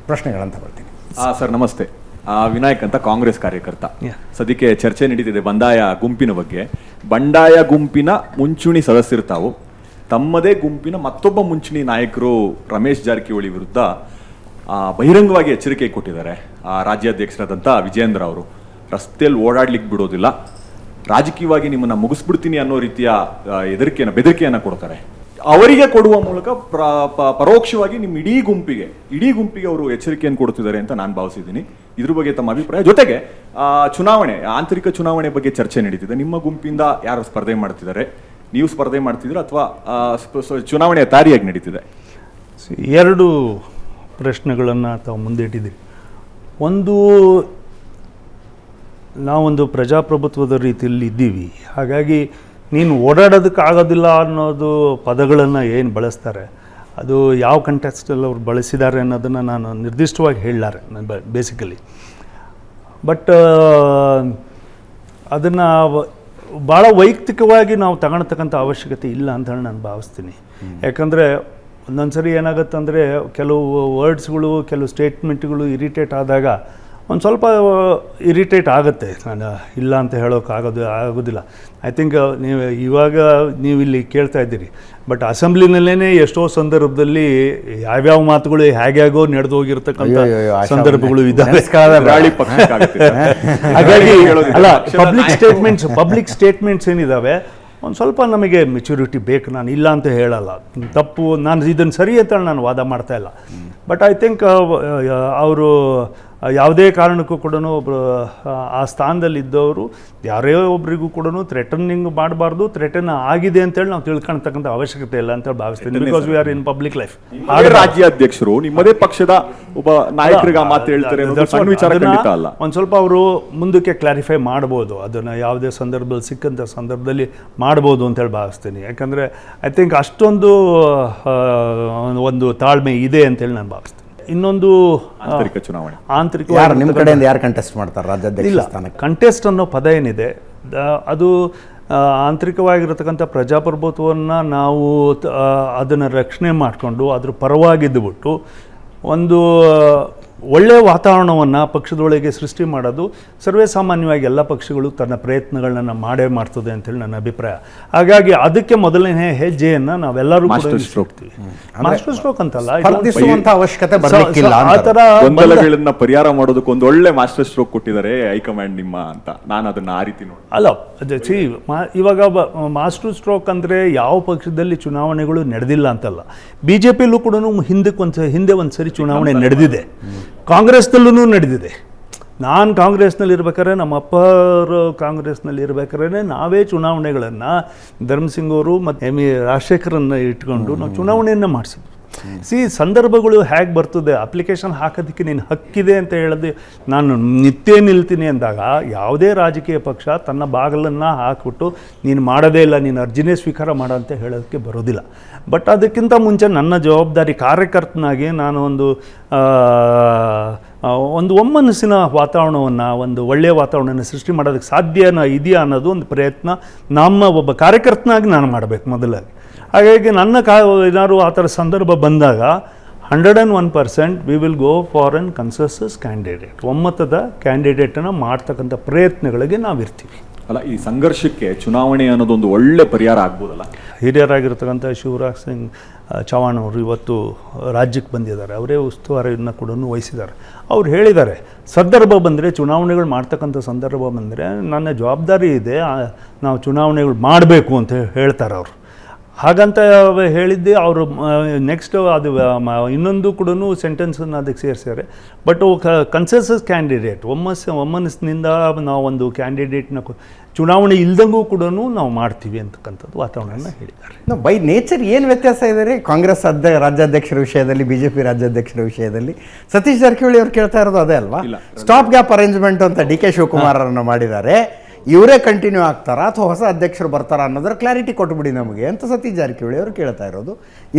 ಪ್ರಶ್ನೆಗಳನ್ನು ತಗೊಳ್ತೀನಿ. ಸರ್ ನಮಸ್ತೆ. ವಿನಾಯಕ್ ಅಂತ ಕಾಂಗ್ರೆಸ್ ಕಾರ್ಯಕರ್ತ. ಸದ್ಯಕ್ಕೆ ಚರ್ಚೆ ನಡೀತಿದೆ ಬಂಡಾಯ ಗುಂಪಿನ ಬಗ್ಗೆ. ಬಂಡಾಯ ಗುಂಪಿನ ಮುಂಚೂಣಿ ಸದಸ್ಯರು ತಾವು ತಮ್ಮದೇ ಗುಂಪಿನ ಮತ್ತೊಬ್ಬ ಮುಂಚೂಣಿ ನಾಯಕರು ರಮೇಶ್ ಜಾರಕಿಹೊಳಿ ವಿರುದ್ಧ ಬಹಿರಂಗವಾಗಿ ಎಚ್ಚರಿಕೆ ಕೊಟ್ಟಿದ್ದಾರೆ. ರಾಜ್ಯಾಧ್ಯಕ್ಷರಾದಂಥ ವಿಜಯೇಂದ್ರ ಅವರು ರಸ್ತೆಯಲ್ಲಿ ಓಡಾಡ್ಲಿಕ್ಕೆ ಬಿಡೋದಿಲ್ಲ, ರಾಜಕೀಯವಾಗಿ ನಿಮ್ಮನ್ನ ಮುಗಿಸ್ಬಿಡ್ತೀನಿ ಅನ್ನೋ ರೀತಿಯ ಬೆದರಿಕೆಯನ್ನು ಕೊಡ್ತಾರೆ. ಅವರಿಗೆ ಕೊಡುವ ಮೂಲಕ ಪರೋಕ್ಷವಾಗಿ ನಿಮ್ಮ ಇಡೀ ಗುಂಪಿಗೆ ಅವರು ಎಚ್ಚರಿಕೆಯನ್ನು ಕೊಡ್ತಿದ್ದಾರೆ ಅಂತ ನಾನು ಭಾವಿಸಿದ್ದೀನಿ. ಇದ್ರ ಬಗ್ಗೆ ತಮ್ಮ ಅಭಿಪ್ರಾಯ. ಜೊತೆಗೆ ಚುನಾವಣೆ, ಆಂತರಿಕ ಚುನಾವಣೆ ಬಗ್ಗೆ ಚರ್ಚೆ ನಡೀತಿದೆ. ನಿಮ್ಮ ಗುಂಪಿಂದ ಯಾರು ಸ್ಪರ್ಧೆ ಮಾಡ್ತಿದ್ದಾರೆ, ನೀವು ಸ್ಪರ್ಧೆ ಮಾಡ್ತಿದ್ದೀರಾ ಅಥವಾ ಚುನಾವಣೆಯ ತಾರಿಯಾಗಿ ನಡೀತಿದೆ? ಎರಡು ಪ್ರಶ್ನೆಗಳನ್ನು ತಾವು ಮುಂದಿಟ್ಟಿದ್ದೀರಿ. ಒಂದು, ನಾವೊಂದು ಪ್ರಜಾಪ್ರಭುತ್ವದ ರೀತಿಯಲ್ಲಿ ಇದ್ದೀವಿ, ಹಾಗಾಗಿ ನೀನು ಓಡಾಡೋದಕ್ಕಾಗೋದಿಲ್ಲ ಅನ್ನೋದು ಪದಗಳನ್ನು ಏನು ಬಳಸ್ತಾರೆ, ಅದು ಯಾವ ಕಂಟೆಕ್ಸ್ಟಲ್ಲಿ ಅವ್ರು ಬಳಸಿದ್ದಾರೆ ಅನ್ನೋದನ್ನು ನಾನು ನಿರ್ದಿಷ್ಟವಾಗಿ ಹೇಳಲಾರೆ ಬೇಸಿಕಲಿ. ಬಟ್ ಅದನ್ನು ಭಾಳ ವೈಯಕ್ತಿಕವಾಗಿ ನಾವು ತಗೊಳ್ತಕ್ಕಂಥ ಅವಶ್ಯಕತೆ ಇಲ್ಲ ಅಂತ ಹೇಳಿ ನಾನು ಭಾವಿಸ್ತೀನಿ. ಯಾಕಂದರೆ ಒಂದೊಂದು ಸರಿ ಏನಾಗುತ್ತಂದರೆ ಕೆಲವು ವರ್ಡ್ಸ್ಗಳು, ಕೆಲವು ಸ್ಟೇಟ್ಮೆಂಟ್ಗಳು ಇರಿಟೇಟ್ ಆದಾಗ ಒಂದು ಸ್ವಲ್ಪ ಇರಿಟೇಟ್ ಆಗುತ್ತೆ. ನಾನು ಇಲ್ಲ ಅಂತ ಆಗೋದಿಲ್ಲ. ಐ ಥಿಂಕ್ ನೀವು ಇಲ್ಲಿ ಕೇಳ್ತಾ ಇದ್ದೀರಿ, ಬಟ್ ಅಸೆಂಬ್ಲಿನಲ್ಲೇ ಎಷ್ಟೋ ಸಂದರ್ಭದಲ್ಲಿ ಯಾವ್ಯಾವ ಮಾತುಗಳು ಹೇಗ್ಯಾಗೋ ನಡೆದು ಹೋಗಿರ್ತಕ್ಕಂಥ ಸಂದರ್ಭಗಳು ಇದ್ದಾವೆ. ಹಾಗಾಗಿ ಅಲ್ಲ, ಪಬ್ಲಿಕ್ ಸ್ಟೇಟ್ಮೆಂಟ್ಸ್ ಏನಿದ್ದಾವೆ ಒಂದು ಸ್ವಲ್ಪ ನಮಗೆ ಮೆಚುರಿಟಿ ಬೇಕು. ನಾನು ಇಲ್ಲ ಅಂತ ಹೇಳಲ್ಲ, ತಪ್ಪು, ನಾನು ಇದನ್ನು ಸರಿ ಅಂತ ನಾನು ವಾದ ಮಾಡ್ತಾ ಇಲ್ಲ. ಬಟ್ ಐ ಥಿಂಕ್ ಅವರು ಯಾವುದೇ ಕಾರಣಕ್ಕೂ ಕೂಡ ಒಬ್ಬರು ಆ ಸ್ಥಾನದಲ್ಲಿದ್ದವರು ಯಾರೇ ಒಬ್ಬರಿಗೂ ಕೂಡ ಥ್ರೆಟನಿಂಗ್ ಮಾಡಬಾರ್ದು. ಥ್ರೆಟನ್ ಆಗಿದೆ ಅಂತೇಳಿ ನಾವು ತಿಳ್ಕೊಳ್ತಕ್ಕಂಥ ಅವಶ್ಯಕತೆ ಇಲ್ಲ ಅಂತ ಭಾವಿಸ್ತೀನಿ. Because we are in public life. ರಾಜ್ಯಾಧ್ಯಕ್ಷರು ನಿಮ್ಮದೇ ಪಕ್ಷದ ಒಬ್ಬ ನಾಯಕರಿಗೆ ಮಾತು ಹೇಳ್ತಾರೆ, ಒಂದು ಸ್ವಲ್ಪ ಅವರು ಮುಂದಕ್ಕೆ ಕ್ಲಾರಿಫೈ ಮಾಡ್ಬೋದು, ಅದನ್ನು ಯಾವುದೇ ಸಂದರ್ಭದಲ್ಲಿ ಸಿಕ್ಕಂಥ ಸಂದರ್ಭದಲ್ಲಿ ಮಾಡ್ಬೋದು ಅಂತೇಳಿ ಭಾವಿಸ್ತೀನಿ. ಯಾಕಂದರೆ ಐ ಥಿಂಕ್ ಅಷ್ಟೊಂದು ಒಂದು ತಾಳ್ಮೆ ಇದೆ ಅಂತೇಳಿ ನಾನು ಭಾವಿಸ್ತೀನಿ. ಇನ್ನೊಂದು ಆಂತರಿಕ ನಿಮ್ಮ ಕಡೆಯಿಂದ ಯಾರು ಕಂಟೆಸ್ಟ್ ಮಾಡ್ತಾರೆ ರಾಜ್ಯಾಧ್ಯಕ್ಷ ಸ್ಥಾನಕ್ಕೆ? ಕಂಟೆಸ್ಟ್ ಅನ್ನೋ ಪದ ಏನಿದೆ ಅದು ಆಂತರಿಕವಾಗಿರತಕ್ಕಂಥ ಪ್ರಜಾಪ್ರಭುತ್ವವನ್ನು ನಾವು ಅದನ್ನು ರಕ್ಷಣೆ ಮಾಡಿಕೊಂಡು ಅದ್ರ ಪರವಾಗಿದ್ದುಬಿಟ್ಟು ಒಂದು ಒಳ್ಳೆಯ ವಾತಾವರಣವನ್ನು ಪಕ್ಷದೊಳಗೆ ಸೃಷ್ಟಿ ಮಾಡೋದು ಸರ್ವೇ ಸಾಮಾನ್ಯವಾಗಿ ಎಲ್ಲ ಪಕ್ಷಗಳು ತನ್ನ ಪ್ರಯತ್ನಗಳನ್ನು ಮಾಡ್ತದೆ ಅಂತೇಳಿ ನನ್ನ ಅಭಿಪ್ರಾಯ. ಹಾಗಾಗಿ ಅದಕ್ಕೆ ಮೊದಲನೇ ಹೆಜ್ಜೆಯನ್ನು ನಾವೆಲ್ಲರೂ ಮಾಸ್ಟರ್ ಸ್ಟ್ರೋಕ್ ಅಂತಲ್ಲ, ಅವಶ್ಯಕತೆ ಆ ಥರ ಗೊಂದಲಗಳನ್ನ ಪರಿಹಾರ ಮಾಡೋದಕ್ಕೆ ಒಂದು ಒಳ್ಳೆ ಮಾಸ್ಟರ್ ಸ್ಟ್ರೋಕ್ ಕೊಟ್ಟಿದ್ದಾರೆ ಹೈಕಮಾಂಡ್ ನಿಮ್ಮ ಅಂತ. ನಾನು ಅದನ್ನ ಆ ರೀತಿ ನೋಡಿ ಅಲ್ಲ, ಇವಾಗ ಮಾಸ್ಟರ್ ಸ್ಟ್ರೋಕ್ ಅಂದರೆ ಯಾವ ಪಕ್ಷದಲ್ಲಿ ಚುನಾವಣೆಗಳು ನಡೆದಿಲ್ಲ ಅಂತಲ್ಲ. BJPಯಲ್ಲೂ ಕೂಡ ಹಿಂದೆ ಒಂದು ಸರಿ ಚುನಾವಣೆ ನಡೆದಿದೆ, ಕಾಂಗ್ರೆಸ್ನಲ್ಲೂ ನಡೆದಿದೆ. ನಾನು ಕಾಂಗ್ರೆಸ್ನಲ್ಲಿ ಇರ್ಬೇಕಾದ್ರೆ, ನಮ್ಮ ಅಪ್ಪರು ಕಾಂಗ್ರೆಸ್ನಲ್ಲಿ ಇರ್ಬೇಕಾದ್ರೆ ನಾವೇ ಚುನಾವಣೆಗಳನ್ನು ಧರ್ಮಸಿಂಗ್ ಅವರು ಮತ್ತು ರಾಜಶೇಖರನ್ನ ಇಟ್ಕೊಂಡು ನಾವು ಚುನಾವಣೆಯನ್ನು ಮಾಡಿಸಿದ್ವಿ. ಸಂದರ್ಭಗಳು ಹೇಗೆ ಬರ್ತದೆ, ಅಪ್ಲಿಕೇಶನ್ ಹಾಕೋದಕ್ಕೆ ನೀನು ಹಕ್ಕಿದೆ ಅಂತ ಹೇಳಿದೆ ನಾನು ನಿತ್ಯ ನಿಲ್ತೀನಿ ಅಂದಾಗ ಯಾವುದೇ ರಾಜಕೀಯ ಪಕ್ಷ ತನ್ನ ಬಾಗಿಲನ್ನು ಹಾಕ್ಬಿಟ್ಟು ನೀನು ಮಾಡೋದೇ ಇಲ್ಲ, ನೀನು ಅರ್ಜಿನೇ ಸ್ವೀಕಾರ ಮಾಡೋ ಅಂತ ಹೇಳೋದಕ್ಕೆ ಬರೋದಿಲ್ಲ. ಬಟ್ ಅದಕ್ಕಿಂತ ಮುಂಚೆ ನನ್ನ ಜವಾಬ್ದಾರಿ ಕಾರ್ಯಕರ್ತನಾಗಿ ನಾನು ಒಂದು ಒಮ್ಮನಸ್ಸಿನ ವಾತಾವರಣವನ್ನು, ಒಂದು ಒಳ್ಳೆಯ ವಾತಾವರಣವನ್ನು ಸೃಷ್ಟಿ ಮಾಡೋದಕ್ಕೆ ಸಾಧ್ಯನ ಇದೆಯಾ ಅನ್ನೋದು ಒಂದು ಪ್ರಯತ್ನ ನಮ್ಮ ಒಬ್ಬ ಕಾರ್ಯಕರ್ತನಾಗಿ ನಾನು ಮಾಡಬೇಕು ಮೊದಲಾಗಿ. ಹಾಗಾಗಿ ನನ್ನ ಏನಾದ್ರು ಆ ಥರ ಸಂದರ್ಭ ಬಂದಾಗ 101% we will go for N consensus candidate, ಒಮ್ಮತದ ಕ್ಯಾಂಡಿಡೇಟನ್ನು ಮಾಡ್ತಕ್ಕಂಥ ಪ್ರಯತ್ನಗಳಿಗೆ ನಾವಿರ್ತೀವಿ. ಅಲ್ಲ, ಈ ಸಂಘರ್ಷಕ್ಕೆ ಚುನಾವಣೆ ಅನ್ನೋದೊಂದು ಒಳ್ಳೆ ಪರಿಹಾರ ಆಗ್ಬೋದಲ್ಲ? ಹಿರಿಯರಾಗಿರ್ತಕ್ಕಂಥ ಶಿವರಾಜ್ ಸಿಂಗ್ ಚೌಹಾಣ್ ಅವರು ಇವತ್ತು ರಾಜ್ಯಕ್ಕೆ ಬಂದಿದ್ದಾರೆ, ಅವರೇ ಉಸ್ತುವಾರಿಯನ್ನು ಕೂಡ ವಹಿಸಿದ್ದಾರೆ. ಅವ್ರು ಹೇಳಿದ್ದಾರೆ, ಸಂದರ್ಭ ಬಂದರೆ, ಚುನಾವಣೆಗಳು ಮಾಡ್ತಕ್ಕಂಥ ಸಂದರ್ಭ ಬಂದರೆ ನನ್ನ ಜವಾಬ್ದಾರಿ ಇದೆ, ನಾವು ಚುನಾವಣೆಗಳು ಮಾಡಬೇಕು ಅಂತ ಹೇಳ್ತಾರೆ ಅವರು. ಹಾಗಂತ ಹೇಳಿದ್ದೆ ಅವರು. ನೆಕ್ಸ್ಟ್ ಅದು ಇನ್ನೊಂದು ಕೂಡ ಸೆಂಟೆನ್ಸನ್ನು ಅದಕ್ಕೆ ಸೇರಿಸಿದ್ದಾರೆ. ಬಟ್ ಕನ್ಸೆನ್ಸಸ್ ಕ್ಯಾಂಡಿಡೇಟ್, ಒಮ್ಮನಸ್ಸಿನಿಂದ ನಾವು ಒಂದು ಕ್ಯಾಂಡಿಡೇಟ್ನ ಚುನಾವಣೆ ಇಲ್ದಂಗೂ ಕೂಡ ನಾವು ಮಾಡ್ತೀವಿ ಅಂತಕ್ಕಂಥದ್ದು ವಾತಾವರಣನ ಹೇಳಿದ್ದಾರೆ. ಬೈ ನೇಚರ್ ಏನು ವ್ಯತ್ಯಾಸ ಇದೆ ರೀ ಕಾಂಗ್ರೆಸ್ ರಾಜ್ಯಾಧ್ಯಕ್ಷರ ವಿಷಯದಲ್ಲಿ, BJP ರಾಜ್ಯಾಧ್ಯಕ್ಷರ ವಿಷಯದಲ್ಲಿ? ಸತೀಶ್ ಜಾರಕಿಹೊಳಿ ಅವ್ರು ಕೇಳ್ತಾ ಇರೋದು ಅದೇ ಅಲ್ವಾ? ಸ್ಟಾಪ್ ಗ್ಯಾಪ್ ಅರೇಂಜ್ಮೆಂಟ್ ಅಂತ DK ಶಿವಕುಮಾರ್ ಅವರನ್ನು ಮಾಡಿದ್ದಾರೆ, ಇವರೇ ಕಂಟಿನ್ಯೂ ಆಗ್ತಾರಾ ಅಥವಾ ಹೊಸ ಅಧ್ಯಕ್ಷರು ಬರ್ತಾರಾ ಅನ್ನೋದರ ಕ್ಲಾರಿಟಿ ಕೊಟ್ಬಿಡಿ ನಮಗೆ ಅಂತ ಸತೀಶ್ ಜಾರಕಿಹೊಳಿ ಅವರು ಕೇಳ್ತಾ ಇರೋದು.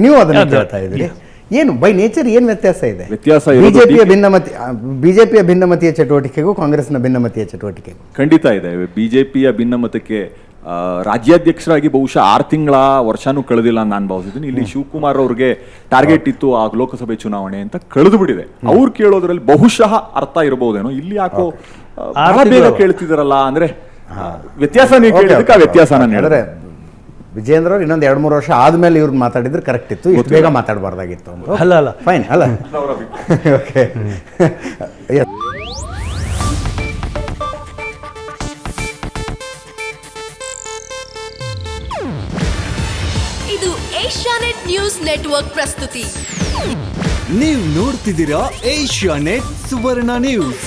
ನೀವು ಅದನ್ನು ಕೇಳ್ತಾ ಇದ್ದೀರಿ. ಏನು ಬೈ ನೇಚರ್ ಏನು ವ್ಯತ್ಯಾಸ ಇದೆ? ಬಿಜೆಪಿಯ ಭಿನ್ನಮತೀಯ ಚಟುವಟಿಕೆಗೂ ಕಾಂಗ್ರೆಸ್ನ ಭಿನ್ನಮತೀಯ ಚಟುವಟಿಕೆಗೂ ಖಂಡಿತ ಇದೆ. BJPಯ ಭಿನ್ನಮತಕ್ಕೆ ರಾಜ್ಯಾಧ್ಯಕ್ಷರಾಗಿ ಬಹುಶಃ 6 ತಿಂಗಳ ವರ್ಷನೂ ಕಳೆದಿಲ್ಲ ಅಂತ ನಾನು ಭಾವಿಸಿದ್ದೀನಿ. ಇಲ್ಲಿ ಶಿವಕುಮಾರ್ ಅವ್ರಿಗೆ ಟಾರ್ಗೆಟ್ ಇತ್ತು ಆ ಲೋಕಸಭೆ ಚುನಾವಣೆ ಅಂತ ಕಳೆದು ಬಿಟ್ಟಿದೆ. ಅವ್ರು ಕೇಳೋದ್ರಲ್ಲಿ ಬಹುಶಃ ಅರ್ಥ ಇರಬಹುದೇನೋ. ಇಲ್ಲಿ ಯಾಕೋ ಬಹಳ ಬೇಗ ಕೇಳ್ತಿದಾರಲ್ಲ, ಅಂದ್ರೆ ವ್ಯತ್ಯಾಸ ನೀವು ಕೇಳಿದಕ್ಕೆ ಆ ವ್ಯತ್ಯಾಸನ ಹೇಳಿದ್ರೆ ವಿಜೇಂದ್ರ ಅವ್ರು ಇನ್ನೊಂದು 2-3 ವರ್ಷ ಆದ್ಮೇಲೆ ಇವ್ರು ಮಾತಾಡಿದ್ರೆ ಕರೆಕ್ಟ್ ಇತ್ತು, ಇಷ್ಟು ಬೇಗ ಮಾತಾಡಬಾರ್ದಾಗಿತ್ತು ಅಂತ. ಅಲ್ಲ ಫೈನ್ ಅಲ್ಲ. ಓಕೆ. ಇದು ಏಷ್ಯಾನೆಟ್ ನ್ಯೂಸ್ ನೆಟ್ವರ್ಕ್ ಪ್ರಸ್ತುತಿ. ನೀವು ನೋಡ್ತಿದ್ದೀರಾ ಏಷ್ಯಾನೆಟ್ ಸುವರ್ಣ ನ್ಯೂಸ್.